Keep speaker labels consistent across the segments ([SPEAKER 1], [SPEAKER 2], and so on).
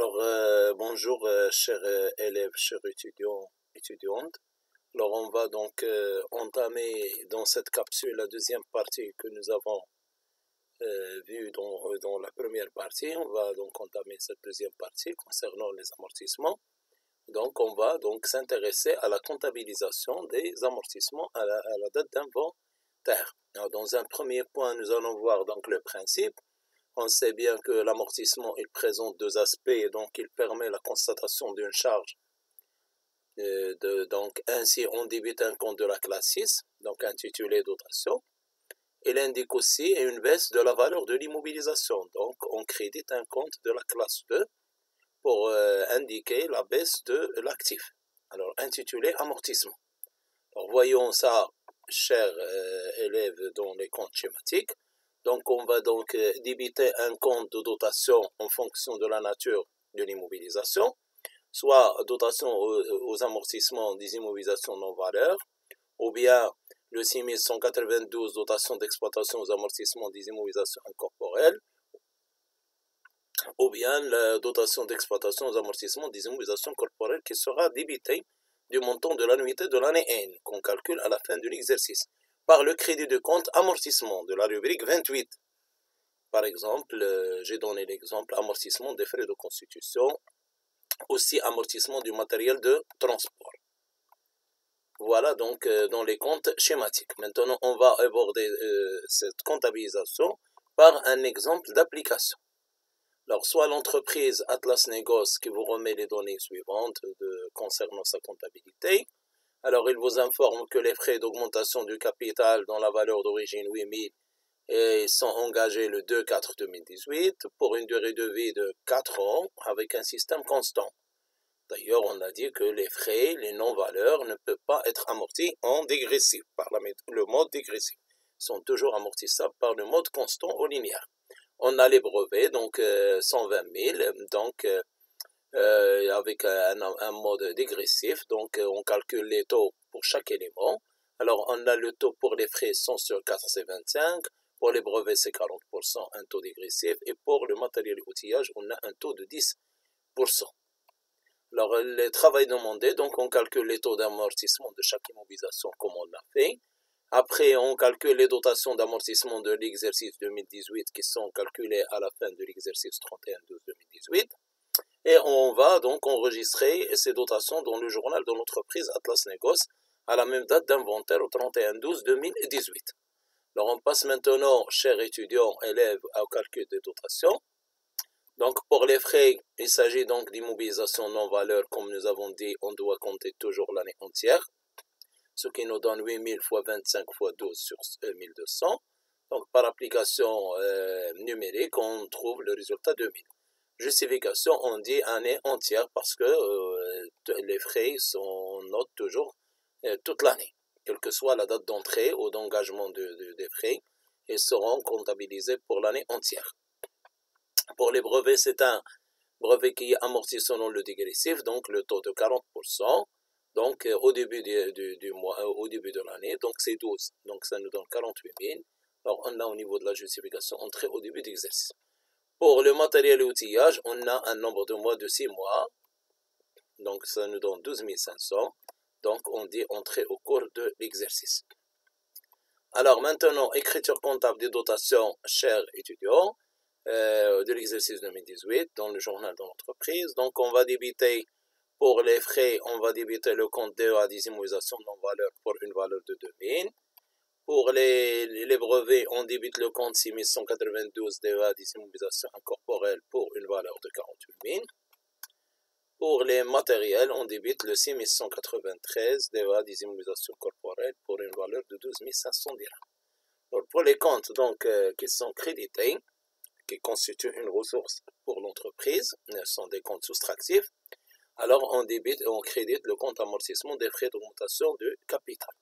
[SPEAKER 1] Alors, bonjour, chers élèves, chers étudiants, étudiantes. Alors, on va donc entamer dans cette capsule la deuxième partie que nous avons vue dans la première partie. On va donc entamer cette deuxième partie concernant les amortissements. Donc, on va donc s'intéresser à la comptabilisation des amortissements à la date d'inventaire. Alors, dans un premier point, nous allons voir donc le principe. On sait bien que l'amortissement, il présente deux aspects, donc il permet la constatation d'une charge. Donc ainsi, on débite un compte de la classe 6, donc intitulé dotation. Il indique aussi une baisse de la valeur de l'immobilisation, donc on crédite un compte de la classe 2 pour indiquer la baisse de l'actif. Alors intitulé amortissement. Alors voyons ça, chers élèves, dans les comptes schématiques. Donc, on va donc débiter un compte de dotation en fonction de la nature de l'immobilisation, soit dotation aux amortissements des immobilisations non-valeurs, ou bien le 6192 dotation d'exploitation aux amortissements des immobilisations incorporelles, ou bien la dotation d'exploitation aux amortissements des immobilisations corporelles qui sera débitée du montant de l'annuité de l'année N, qu'on calcule à la fin de l'exercice, par le crédit de compte amortissement de la rubrique 28. Par exemple, j'ai donné l'exemple amortissement des frais de constitution, aussi amortissement du matériel de transport. Voilà donc dans les comptes schématiques. Maintenant, on va aborder cette comptabilisation par un exemple d'application. Alors, soit l'entreprise Atlas Négoce qui vous remet les données suivantes concernant sa comptabilité. Alors, il vous informe que les frais d'augmentation du capital dans la valeur d'origine 8000 et sont engagés le 2/4/2018 pour une durée de vie de 4 ans avec un système constant. D'ailleurs, on a dit que les frais, les non-valeurs ne peuvent pas être amortis en dégressif, par le mode dégressif. Ils sont toujours amortissables par le mode constant ou linéaire. On a les brevets, donc 120 000, donc avec un mode dégressif, donc on calcule les taux pour chaque élément. Alors, on a le taux pour les frais 100 sur 4, c'est 25. Pour les brevets, c'est 40%, un taux dégressif. Et pour le matériel et outillage, on a un taux de 10%. Alors, le travail demandé, donc on calcule les taux d'amortissement de chaque immobilisation comme on l'a fait. Après, on calcule les dotations d'amortissement de l'exercice 2018 qui sont calculées à la fin de l'exercice 31/12/2018. Et on va donc enregistrer ces dotations dans le journal de l'entreprise Atlas Négoce à la même date d'inventaire au 31/12/2018. Alors, on passe maintenant, chers étudiants, élèves, au calcul des dotations. Donc, pour les frais, il s'agit donc d'immobilisation non-valeur. Comme nous avons dit, on doit compter toujours l'année entière, ce qui nous donne 8000 fois 25 fois 12 sur 1200. Donc, par application numérique, on trouve le résultat 2000. Justification, on dit année entière parce que les frais sont notés toujours toute l'année. Quelle que soit la date d'entrée ou d'engagement des frais, ils seront comptabilisés pour l'année entière. Pour les brevets, c'est un brevet qui est amorti selon le dégressif, donc le taux de 40%, donc au début du mois, au début de l'année, donc c'est 12, donc ça nous donne 48 000. Alors on a au niveau de la justification entrée au début d'exercice. Pour le matériel et outillage, on a un nombre de mois de 6 mois, donc ça nous donne 12 500. Donc, on dit entrée au cours de l'exercice. Alors, maintenant, écriture comptable des dotations, chers étudiants, de l'exercice 2018 dans le journal de l'entreprise. Donc, on va débiter pour les frais, on va débiter le compte DEA des immobilisations non-valeur pour une valeur de 2000. Pour les brevets, on débite le compte 6192 DEA des immobilisations incorporelles pour une valeur de 48 000. Pour les matériels, on débite le 6193 DEA des immobilisations corporelles pour une valeur de 12 500 dirhams. Alors, pour les comptes donc, qui sont crédités, qui constituent une ressource pour l'entreprise, ce sont des comptes soustractifs, alors on débite et on crédite le compte amortissement des frais d'augmentation de capital.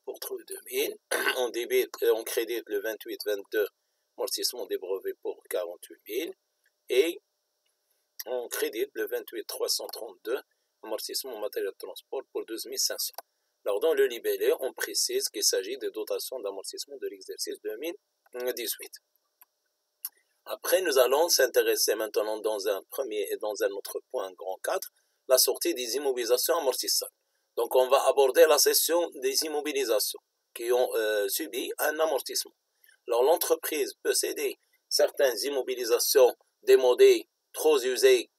[SPEAKER 1] Pour trouver 2000, on débite et on crédite le 28-22 amortissement des brevets pour 48 000 et on crédite le 28-332 amortissement matériel de transport pour 12 500. Alors dans le libellé, on précise qu'il s'agit de dotations d'amortissement de l'exercice 2018. Après, nous allons s'intéresser maintenant dans un premier et dans un autre point, grand 4, la sortie des immobilisations amortissables. Donc, on va aborder la session des immobilisations qui ont subi un amortissement. Alors, l'entreprise peut céder certaines immobilisations démodées, trop usées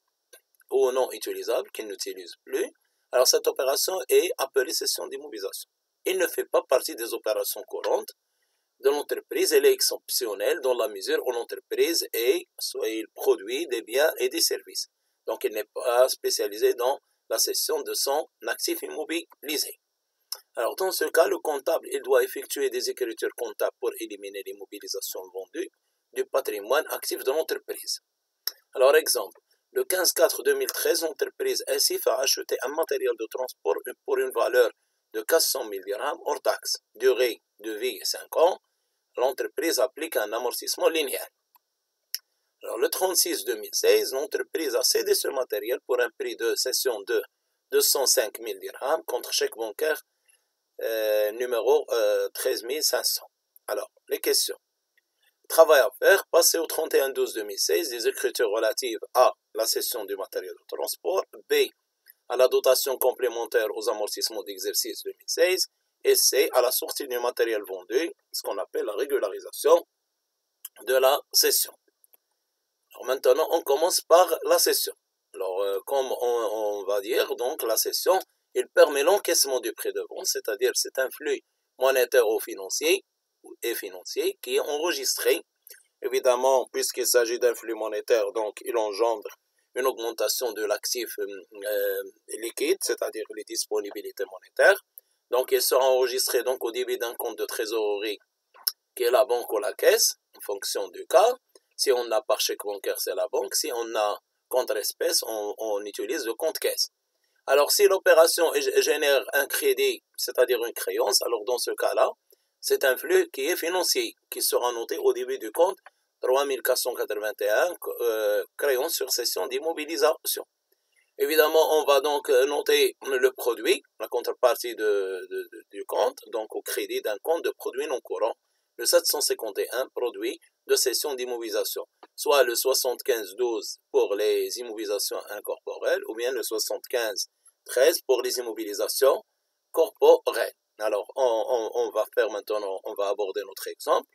[SPEAKER 1] ou non utilisables, qu'elle n'utilise plus. Alors, cette opération est appelée cession d'immobilisation. Elle ne fait pas partie des opérations courantes de l'entreprise. Elle est exceptionnelle dans la mesure où l'entreprise produit des biens et des services. Donc, elle n'est pas spécialisée dans la cession de son actif immobilisé. Alors, dans ce cas, le comptable, il doit effectuer des écritures comptables pour éliminer l'immobilisation vendue du patrimoine actif de l'entreprise. Alors, exemple, le 15/4/2013, l'entreprise SIF a acheté un matériel de transport pour une valeur de 400 000 dirhams hors taxe. Durée de vie 5 ans. L'entreprise applique un amortissement linéaire. Alors, le 36/2016, l'entreprise a cédé ce matériel pour un prix de cession de 205 000 dirhams contre chèque bancaire numéro 13 500. Alors, les questions. Travail à faire, passer au 31/12/2016 des écritures relatives à la cession du matériel de transport, B, à la dotation complémentaire aux amortissements d'exercice 2016, et C, à la sortie du matériel vendu, ce qu'on appelle la régularisation de la cession. Alors maintenant, on commence par la cession. Alors, comme on va dire, donc la cession, il permet l'encaissement du prix de vente, c'est-à-dire c'est un flux monétaire ou financier qui est enregistré. Évidemment, puisqu'il s'agit d'un flux monétaire, donc il engendre une augmentation de l'actif liquide, c'est-à-dire les disponibilités monétaires. Donc, il sera enregistré donc au débit d'un compte de trésorerie qui est la banque ou la caisse, en fonction du cas. Si on a par chèque bancaire, c'est la banque. Si on a contre espèce, on utilise le compte caisse. Alors, si l'opération génère un crédit, c'est-à-dire une créance, alors dans ce cas-là, c'est un flux qui est financier, qui sera noté au début du compte 3481, créance sur cession d'immobilisation. Évidemment, on va donc noter le produit, la contrepartie du compte, donc au crédit d'un compte de produit non courant, le 751, produit de cession d'immobilisation, soit le 7512 pour les immobilisations incorporelles, ou bien le 7513 pour les immobilisations corporelles. Alors, on va faire maintenant, on va aborder notre exemple.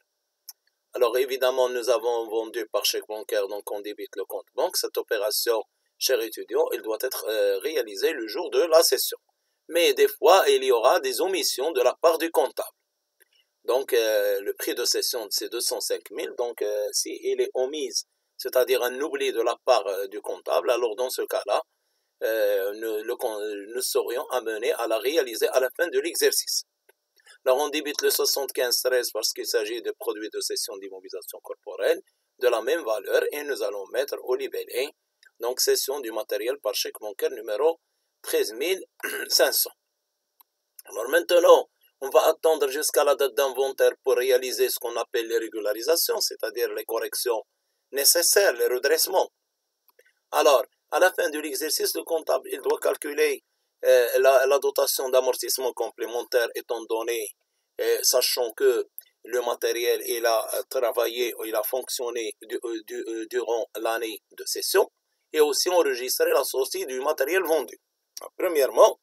[SPEAKER 1] Alors, évidemment, nous avons vendu par chèque bancaire, donc on débite le compte banque. Cette opération, cher étudiant, elle doit être réalisée le jour de la cession. Mais des fois, il y aura des omissions de la part du comptable. Donc, le prix de cession, c'est 205 000. Donc, si il est omise, c'est-à-dire un oubli de la part du comptable, alors dans ce cas-là, nous serions amenés à la réaliser à la fin de l'exercice. Alors, on débite le 7513 parce qu'il s'agit de produits de cession d'immobilisation corporelle de la même valeur et nous allons mettre au libellé, donc cession du matériel par chèque bancaire numéro 13 500. Alors maintenant, on va attendre jusqu'à la date d'inventaire pour réaliser ce qu'on appelle les régularisations, c'est-à-dire les corrections nécessaires, les redressements. Alors, à la fin de l'exercice, le comptable, il doit calculer la dotation d'amortissement complémentaire étant donné, sachant que le matériel, il a travaillé, il a fonctionné durant l'année de cession, et aussi enregistrer la sortie du matériel vendu. Alors, premièrement,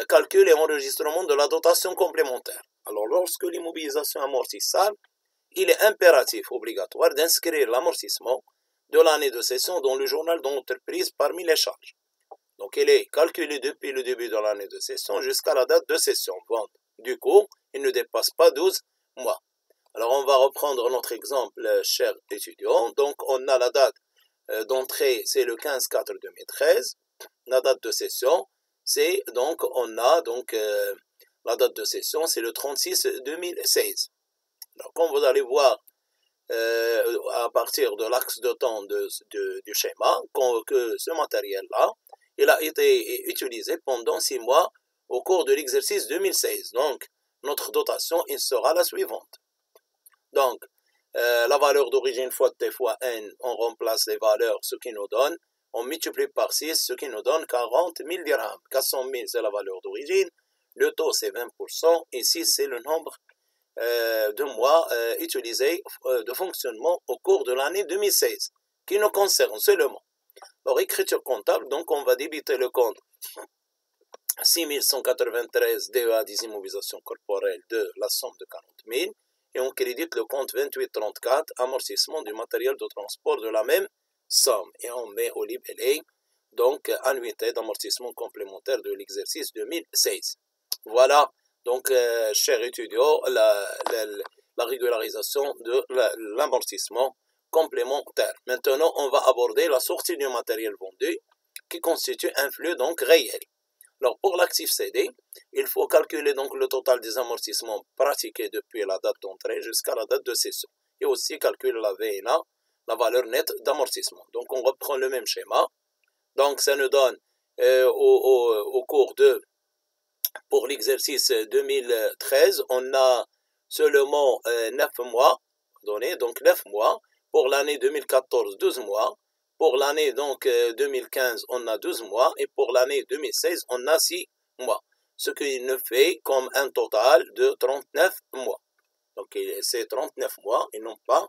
[SPEAKER 1] calcul et enregistrement de la dotation complémentaire. Alors, lorsque l'immobilisation amortissable, il est impératif, obligatoire, d'inscrire l'amortissement de l'année de cession dans le journal de l'entreprise parmi les charges. Donc, il est calculé depuis le début de l'année de cession jusqu'à la date de cession. Vente. Du coup, il ne dépasse pas 12 mois. Alors, on va reprendre notre exemple, cher étudiant. Donc, on a la date d'entrée, c'est le 15/4/2013. La date de cession, c'est donc, on a donc la date de cession, c'est le 36/2016. Alors, comme vous allez voir, à partir de l'axe de temps du schéma, que ce matériel-là, il a été utilisé pendant 6 mois au cours de l'exercice 2016. Donc, notre dotation, il sera la suivante. Donc, la valeur d'origine fois t fois n, on remplace les valeurs, ce qui nous donne, on multiplie par 6, ce qui nous donne 40 000 dirhams. 400 000, c'est la valeur d'origine, le taux, c'est 20%, et 6, c'est le nombre utilisés de fonctionnement au cours de l'année 2016, qui nous concerne seulement. Alors, écriture comptable, donc on va débiter le compte 6193 DEA des immobilisations corporelles de la somme de 40 000 et on crédite le compte 2834 amortissement du matériel de transport de la même somme et on met au libellé donc annuité d'amortissement complémentaire de l'exercice 2016. Voilà donc chers étudiants la régularisation de l'amortissement complémentaire. Maintenant on va aborder la sortie du matériel vendu qui constitue un flux donc réel. Alors, pour l'actif cédé, il faut calculer donc le total des amortissements pratiqués depuis la date d'entrée jusqu'à la date de cession. Et aussi calculer la VNA, la valeur nette d'amortissement. Donc, on reprend le même schéma. Donc, ça nous donne au cours de, pour l'exercice 2013, on a seulement 9 mois, donné, donc 9 mois. Pour l'année 2014, 12 mois. Pour l'année donc 2015, on a 12 mois et pour l'année 2016, on a 6 mois. Ce qui nous fait comme un total de 39 mois. Donc c'est 39 mois et non pas.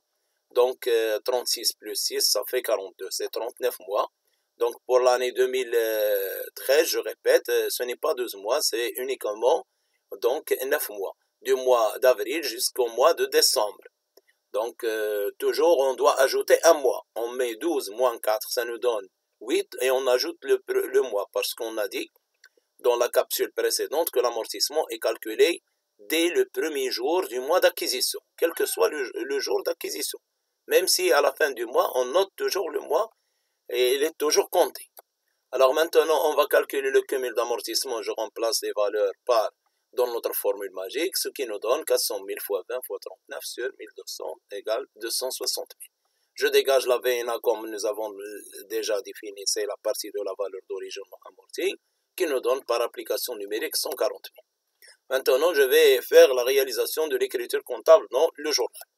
[SPEAKER 1] Donc 36 plus 6, ça fait 42. C'est 39 mois. Donc pour l'année 2013, je répète, ce n'est pas 12 mois, c'est uniquement donc 9 mois. Du mois d'avril jusqu'au mois de décembre. Donc, toujours, on doit ajouter un mois. On met 12 moins 4, ça nous donne 8, et on ajoute le mois, parce qu'on a dit dans la capsule précédente que l'amortissement est calculé dès le premier jour du mois d'acquisition, quel que soit le jour d'acquisition. Même si à la fin du mois, on note toujours le mois, et il est toujours compté. Alors maintenant, on va calculer le cumul d'amortissement. Je remplace les valeurs par dans notre formule magique, ce qui nous donne 400 000 fois 20 fois 39 sur 1200 égale 260 000. Je dégage la VNA comme nous avons déjà défini, c'est la partie de la valeur d'origine amortie, qui nous donne par application numérique 140 000. Maintenant, je vais faire la réalisation de l'écriture comptable dans le journal.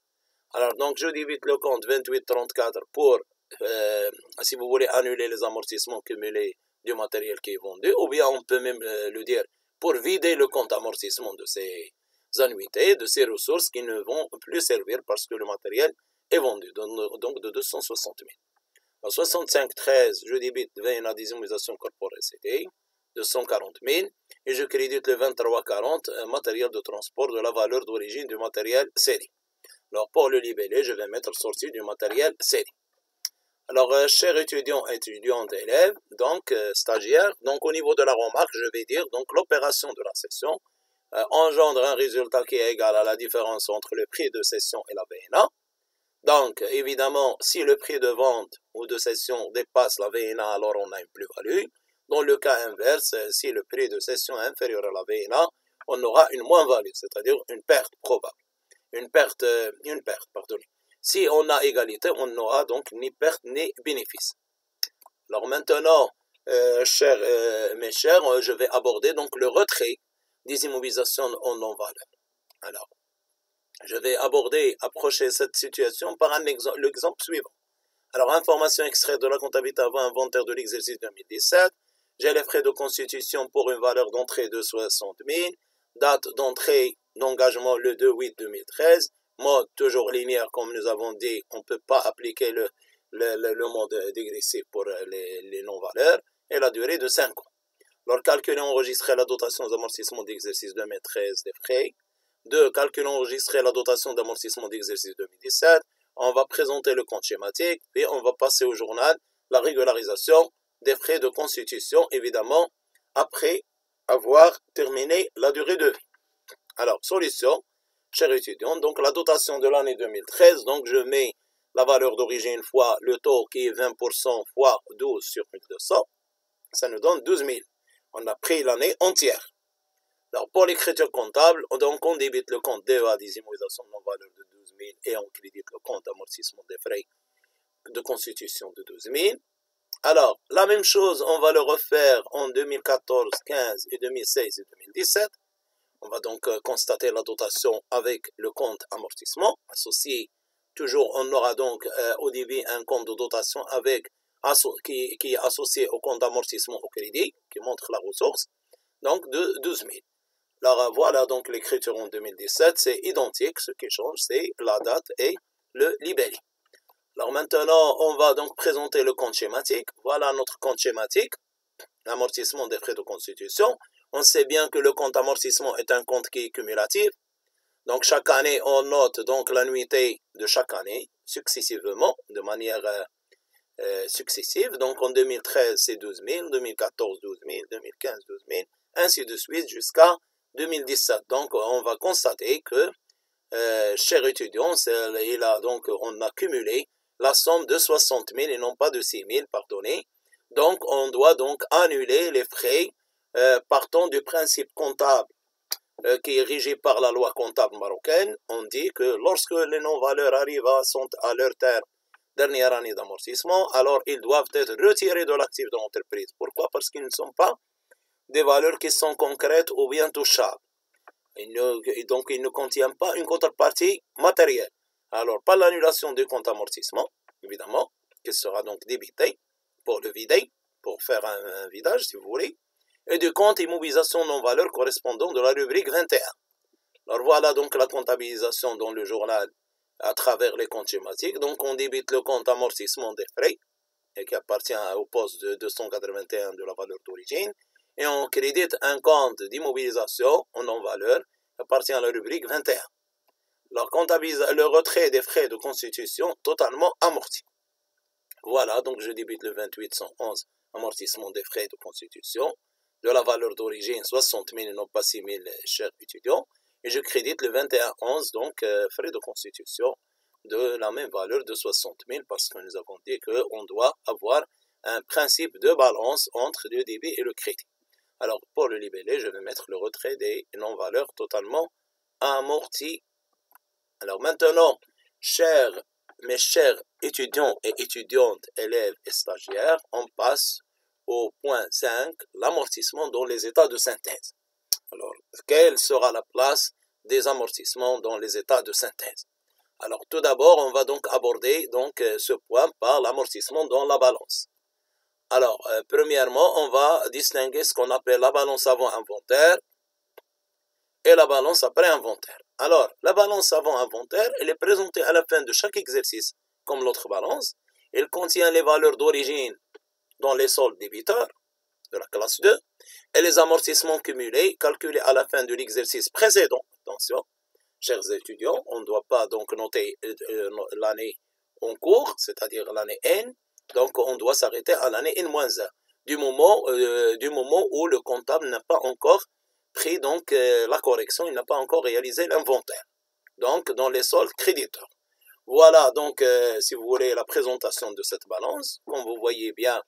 [SPEAKER 1] Alors, donc, je divise le compte 2834 pour, si vous voulez, annuler les amortissements cumulés du matériel qui est vendu, ou bien on peut même le dire pour vider le compte amortissement de ces annuités, de ces ressources qui ne vont plus servir parce que le matériel est vendu, donc de 260 000. En 65,13, je débite VNA des immobilisations corporelles CD, de 140 000, et je crédite le 23,40 matériel de transport de la valeur d'origine du matériel CD. Alors, pour le libellé, je vais mettre sortie du matériel CD. Alors, chers étudiants, étudiantes, élèves, donc stagiaires, donc au niveau de la remarque, je vais dire, donc l'opération de la cession engendre un résultat qui est égal à la différence entre le prix de cession et la VNA. Donc, évidemment, si le prix de vente ou de cession dépasse la VNA, alors on a une plus-value. Dans le cas inverse, si le prix de cession est inférieur à la VNA, on aura une moins-value, c'est-à-dire une perte probable. Une perte, pardonnez. Si on a égalité, on n'aura donc ni perte ni bénéfice. Alors maintenant, mes chers, je vais aborder donc le retrait des immobilisations en non-valeur. Alors, je vais approcher cette situation par l'exemple suivant. Alors, information extraite de la comptabilité avant inventaire de l'exercice 2017. J'ai les frais de constitution pour une valeur d'entrée de 60 000. Date d'entrée d'engagement le 2/8/2013. Mode toujours linéaire, comme nous avons dit, on ne peut pas appliquer le mode dégressif pour les non-valeurs, et la durée de 5 ans. Alors, calculer enregistrer la dotation d'amortissement d'exercice 2013 des frais. 2. Calculer enregistrer la dotation d'amortissement d'exercice 2017. On va présenter le compte schématique, puis on va passer au journal la régularisation des frais de constitution, évidemment, après avoir terminé la durée de vie. Alors, solution. Chers étudiants, donc la dotation de l'année 2013, donc je mets la valeur d'origine fois le taux qui est 20% fois 12 sur 1200, ça nous donne 12 000. On a pris l'année entière. Alors pour l'écriture comptable, donc on débite le compte DEA des immobilisations non valeur de 12 000 et on crédite le compte amortissement des frais de constitution de 12 000. Alors, la même chose, on va le refaire en 2014, 15 et 2016 et 2017. On va donc constater la dotation avec le compte amortissement associé. Toujours, on aura donc au début un compte de dotation qui est associé au compte d'amortissement au crédit, qui montre la ressource, donc de 12 000. Alors voilà donc l'écriture en 2017, c'est identique, ce qui change c'est la date et le libellé. Alors maintenant, on va donc présenter le compte schématique. Voilà notre compte schématique, amortissement des frais de constitution. On sait bien que le compte amortissement est un compte qui est cumulatif. Donc chaque année, on note donc l'annuité de chaque année, successivement, de manière successive. Donc en 2013, c'est 12 000, 2014, 12 000, 2015, 12 000, ainsi de suite jusqu'à 2017. Donc on va constater que, cher étudiant, on a cumulé la somme de 60 000 et non pas de 6 000, pardonnez. Donc on doit donc annuler les frais partant du principe comptable qui est régi par la loi comptable marocaine. On dit que lorsque les non-valeurs arrivent à leur terme, dernière année d'amortissement, alors ils doivent être retirés de l'actif de l'entreprise. Pourquoi? Parce qu'ils ne sont pas des valeurs qui sont concrètes ou bien touchables. Donc, ils ne contiennent pas une contrepartie matérielle. Alors, par l'annulation du compte amortissement, évidemment, qui sera donc débité pour le vider, pour faire un vidage, si vous voulez, et du compte immobilisation non-valeur correspondant de la rubrique 21. Alors, voilà donc la comptabilisation dans le journal à travers les comptes schématiques. Donc, on débite le compte amortissement des frais, et qui appartient au poste de 281 de la valeur d'origine, et on crédite un compte d'immobilisation en non-valeur qui appartient à la rubrique 21. Alors, comptabilise le retrait des frais de constitution totalement amortis. Voilà, donc je débite le 2811 amortissement des frais de constitution de la valeur d'origine 60 000 et non pas 6 000, chers étudiants, et je crédite le 2111, donc frais de constitution de la même valeur de 60 000 parce que nous avons dit qu'on doit avoir un principe de balance entre le débit et le crédit. Alors, pour le libellé, je vais mettre le retrait des non-valeurs totalement amortis. Alors maintenant, mes chers étudiants et étudiantes, élèves et stagiaires, on passe au point 5, l'amortissement dans les états de synthèse. Alors, quelle sera la place des amortissements dans les états de synthèse? Alors, tout d'abord, on va donc aborder ce point par l'amortissement dans la balance. Alors, premièrement, on va distinguer ce qu'on appelle la balance avant inventaire et la balance après inventaire. Alors, la balance avant inventaire, elle est présentée à la fin de chaque exercice comme l'autre balance. Elle contient les valeurs d'origine dans les soldes débiteurs de la classe 2 et les amortissements cumulés calculés à la fin de l'exercice précédent. Attention, chers étudiants, on ne doit pas donc noter l'année en cours, c'est-à-dire l'année N, donc on doit s'arrêter à l'année N-1, du moment où le comptable n'a pas encore pris donc la correction, il n'a pas encore réalisé l'inventaire, donc dans les soldes créditeurs. Voilà donc, si vous voulez, la présentation de cette balance. Comme vous voyez bien,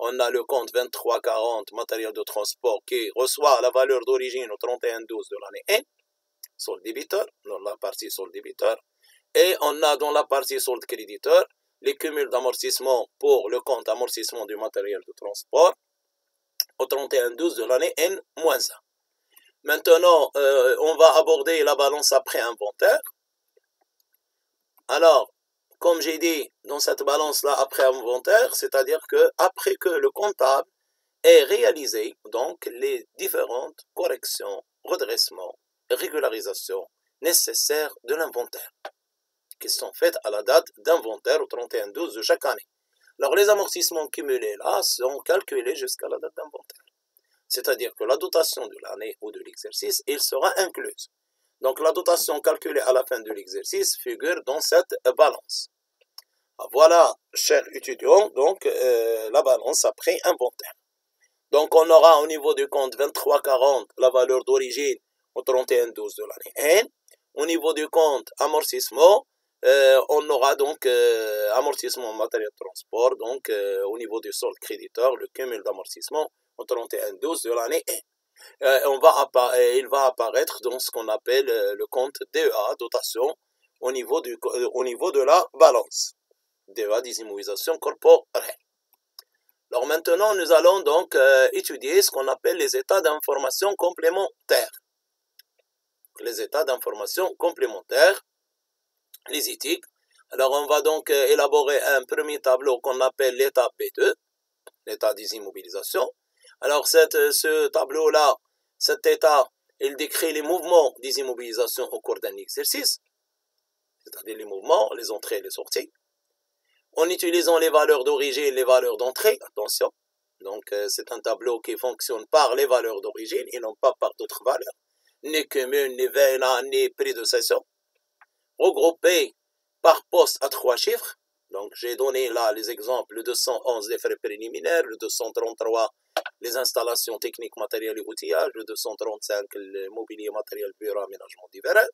[SPEAKER 1] on a le compte 2340 matériel de transport qui reçoit la valeur d'origine au 31/12 de l'année N, solde débiteur, dans la partie solde débiteur, et on a dans la partie solde créditeur les cumuls d'amortissement pour le compte amortissement du matériel de transport au 31/12 de l'année N-1. Maintenant, on va aborder la balance après inventaire. Alors, comme j'ai dit, dans cette balance-là après inventaire, c'est-à-dire que après que le comptable ait réalisé donc les différentes corrections, redressements, régularisations nécessaires de l'inventaire, qui sont faites à la date d'inventaire au 31/12 de chaque année. Alors, les amortissements cumulés là sont calculés jusqu'à la date d'inventaire. C'est-à-dire que la dotation de l'année ou de l'exercice, il sera incluse. Donc, la dotation calculée à la fin de l'exercice figure dans cette balance. Voilà, chers étudiants, donc la balance après inventaire. Donc, on aura au niveau du compte 2340 la valeur d'origine au 31/12 de l'année N. Au niveau du compte amortissement, on aura donc amortissement matériel de transport, donc au niveau du solde créditeur, le cumul d'amortissement au 31/12 de l'année N. Il va apparaître dans ce qu'on appelle le compte DEA, dotation, au niveau de la balance. DEA, désimmobilisation corporelle. Alors maintenant, nous allons donc étudier ce qu'on appelle les états d'information complémentaires. Les états d'information complémentaires, les éthiques. Alors on va donc élaborer un premier tableau qu'on appelle l'état B2, l'état des immobilisations. Alors ce tableau-là, cet état Il décrit les mouvements des immobilisations au cours d'un exercice, c'est-à-dire les mouvements, les entrées et les sorties, en utilisant les valeurs d'origine et les valeurs d'entrée. Attention, donc c'est un tableau qui fonctionne par les valeurs d'origine et non pas par d'autres valeurs, ni cumul, ni VNA, ni prix de cession, regroupé par poste à 3 chiffres. Donc j'ai donné là les exemples, le 211 des frais préliminaires, le 233 les installations techniques, matériel et outillage, le 235 le mobilier, matériel, bureau, aménagement divers.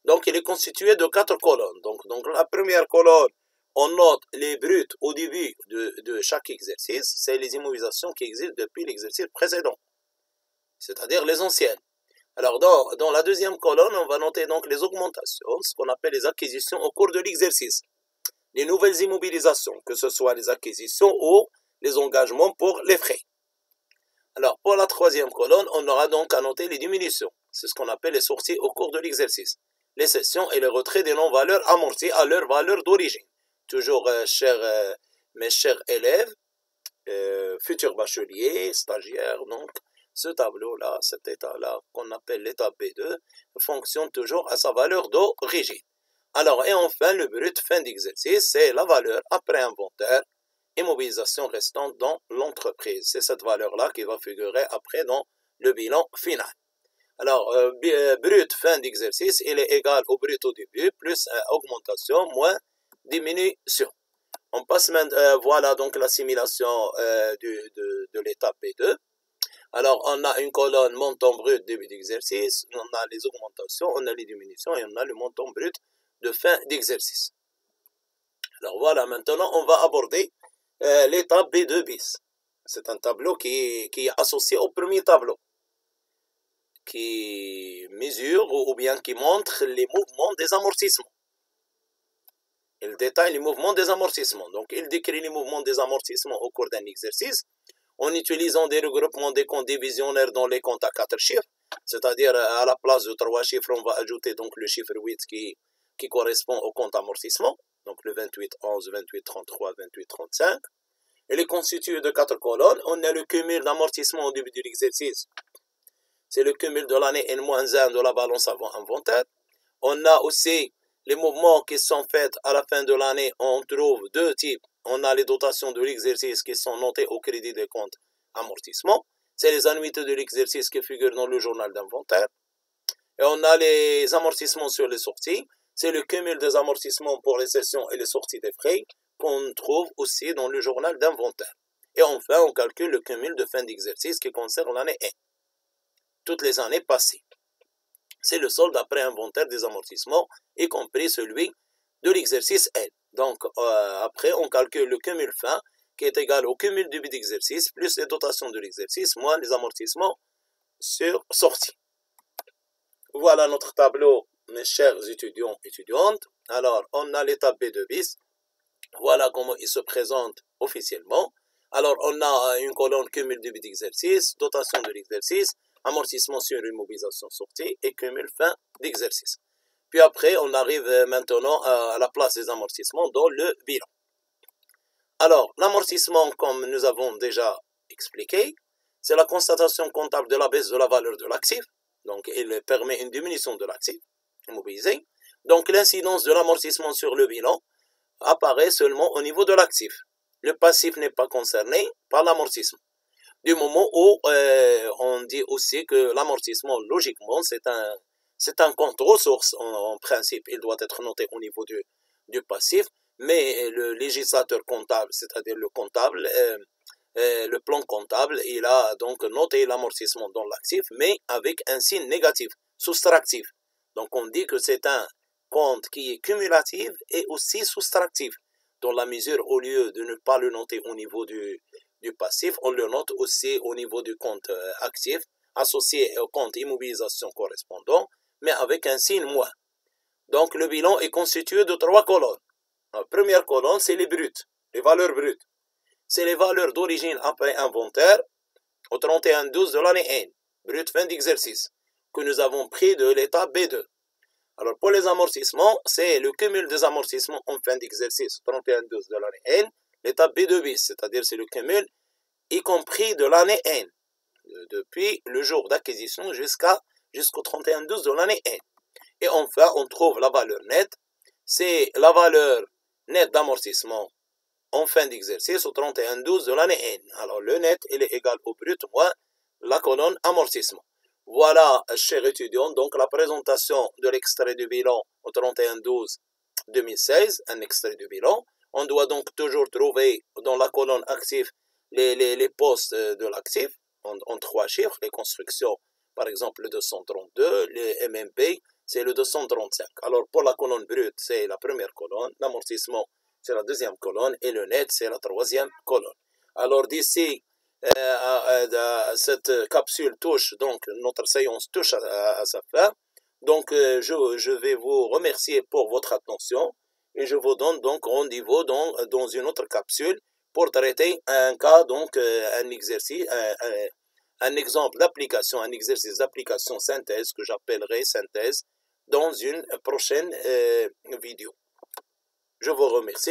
[SPEAKER 1] Donc il est constitué de 4 colonnes. Donc la première colonne, on note les bruts au début de chaque exercice, c'est les immobilisations qui existent depuis l'exercice précédent, c'est-à-dire les anciennes. Alors dans la deuxième colonne, on va noter donc les augmentations, ce qu'on appelle les acquisitions au cours de l'exercice. Les nouvelles immobilisations, que ce soit les acquisitions ou les engagements pour les frais. Alors pour la troisième colonne, on aura donc à noter les diminutions. C'est ce qu'on appelle les sorties au cours de l'exercice. Les cessions et les retraits des non-valeurs amorties à leur valeur d'origine. Toujours, mes chers élèves, futurs bacheliers, stagiaires, donc, ce tableau-là, cet état-là, qu'on appelle l'état B2, fonctionne toujours à sa valeur d'origine. Alors, et enfin, le brut fin d'exercice, c'est la valeur après inventaire et mobilisation restante dans l'entreprise. C'est cette valeur-là qui va figurer après dans le bilan final. Alors, brut fin d'exercice, il est égal au brut au début, plus augmentation, moins diminution. On passe maintenant, voilà donc l'assimilation de l'étape B2. Alors, on a une colonne montant brut début d'exercice, on a les augmentations, on a les diminutions et on a le montant brut de fin d'exercice. Alors voilà, maintenant on va aborder l'étape B2 bis. C'est un tableau qui est associé au premier tableau, qui mesure ou bien qui montre les mouvements des amortissements. Il détaille les mouvements des amortissements. Donc, il décrit les mouvements des amortissements au cours d'un exercice en utilisant des regroupements des comptes divisionnaires dans les comptes à 4 chiffres. C'est-à-dire, à la place de 3 chiffres, on va ajouter donc le chiffre 8 qui correspond au compte amortissement. Donc, le 28, 11, 28, 33, 28, 35. Il est constitué de 4 colonnes. On a le cumul d'amortissement au début de l'exercice. C'est le cumul de l'année N-1 de la balance avant inventaire. On a aussi les mouvements qui sont faits à la fin de l'année. On trouve deux types. On a les dotations de l'exercice qui sont notées au crédit des comptes amortissement. C'est les annuités de l'exercice qui figurent dans le journal d'inventaire. Et on a les amortissements sur les sorties. C'est le cumul des amortissements pour les cessions et les sorties des frais qu'on trouve aussi dans le journal d'inventaire. Et enfin, on calcule le cumul de fin d'exercice qui concerne l'année 1. Toutes les années passées. C'est le solde après inventaire des amortissements, y compris celui de l'exercice N. Donc, après, on calcule le cumul fin, qui est égal au cumul début d'exercice, plus les dotations de l'exercice, moins les amortissements sur sortie. Voilà notre tableau, mes chers étudiants et étudiantes. Alors, on a l'étape B2 bis. Voilà comment il se présente officiellement. Alors, on a une colonne cumul début d'exercice, dotation de l'exercice, amortissement sur immobilisation sortie et cumul fin d'exercice. Puis après, on arrive maintenant à la place des amortissements dans le bilan. Alors, l'amortissement, comme nous avons déjà expliqué, c'est la constatation comptable de la baisse de la valeur de l'actif. Donc, il permet une diminution de l'actif immobilisé. Donc, l'incidence de l'amortissement sur le bilan apparaît seulement au niveau de l'actif. Le passif n'est pas concerné par l'amortissement. Du moment où on dit aussi que l'amortissement, logiquement, c'est un compte ressources. En principe, il doit être noté au niveau du passif, mais le législateur comptable, c'est-à-dire le comptable, le plan comptable, il a donc noté l'amortissement dans l'actif, mais avec un signe négatif, soustractif. Donc on dit que c'est un compte qui est cumulatif et aussi soustractif, dans la mesure, au lieu de ne pas le noter au niveau du passif, on le note aussi au niveau du compte actif, associé au compte immobilisation correspondant, mais avec un signe moins. Donc le bilan est constitué de 3 colonnes. La première colonne, c'est les bruts, les valeurs brutes. C'est les valeurs d'origine après inventaire au 31-12 de l'année N, brut fin d'exercice, que nous avons pris de l'étape B2. Alors pour les amortissements, c'est le cumul des amortissements en fin d'exercice, 31-12 de l'année N, l'étape B2 bis, c'est-à-dire c'est le cumul y compris de l'année N, depuis le jour d'acquisition jusqu'à jusqu'au 31-12 de l'année N. Et enfin, on trouve la valeur nette. C'est la valeur nette d'amortissement en fin d'exercice au 31-12 de l'année N. Alors, le net, il est égal au brut moins la colonne amortissement. Voilà, chers étudiants, donc la présentation de l'extrait du bilan au 31-12-2016, un extrait du bilan. On doit donc toujours trouver dans la colonne actif les postes de l'actif en 3 chiffres, les constructions, par exemple le 232, les MMP, c'est le 235. Alors pour la colonne brute, c'est la première colonne, l'amortissement, c'est la deuxième colonne, et le net, c'est la troisième colonne. Alors d'ici, cette capsule touche, donc notre séance touche à sa fin. Donc je vais vous remercier pour votre attention et je vous donne donc rendez-vous dans une autre capsule pour traiter un cas, donc un exercice, un exemple d'application, un exercice d'application synthèse que j'appellerai synthèse dans une prochaine vidéo. Je vous remercie.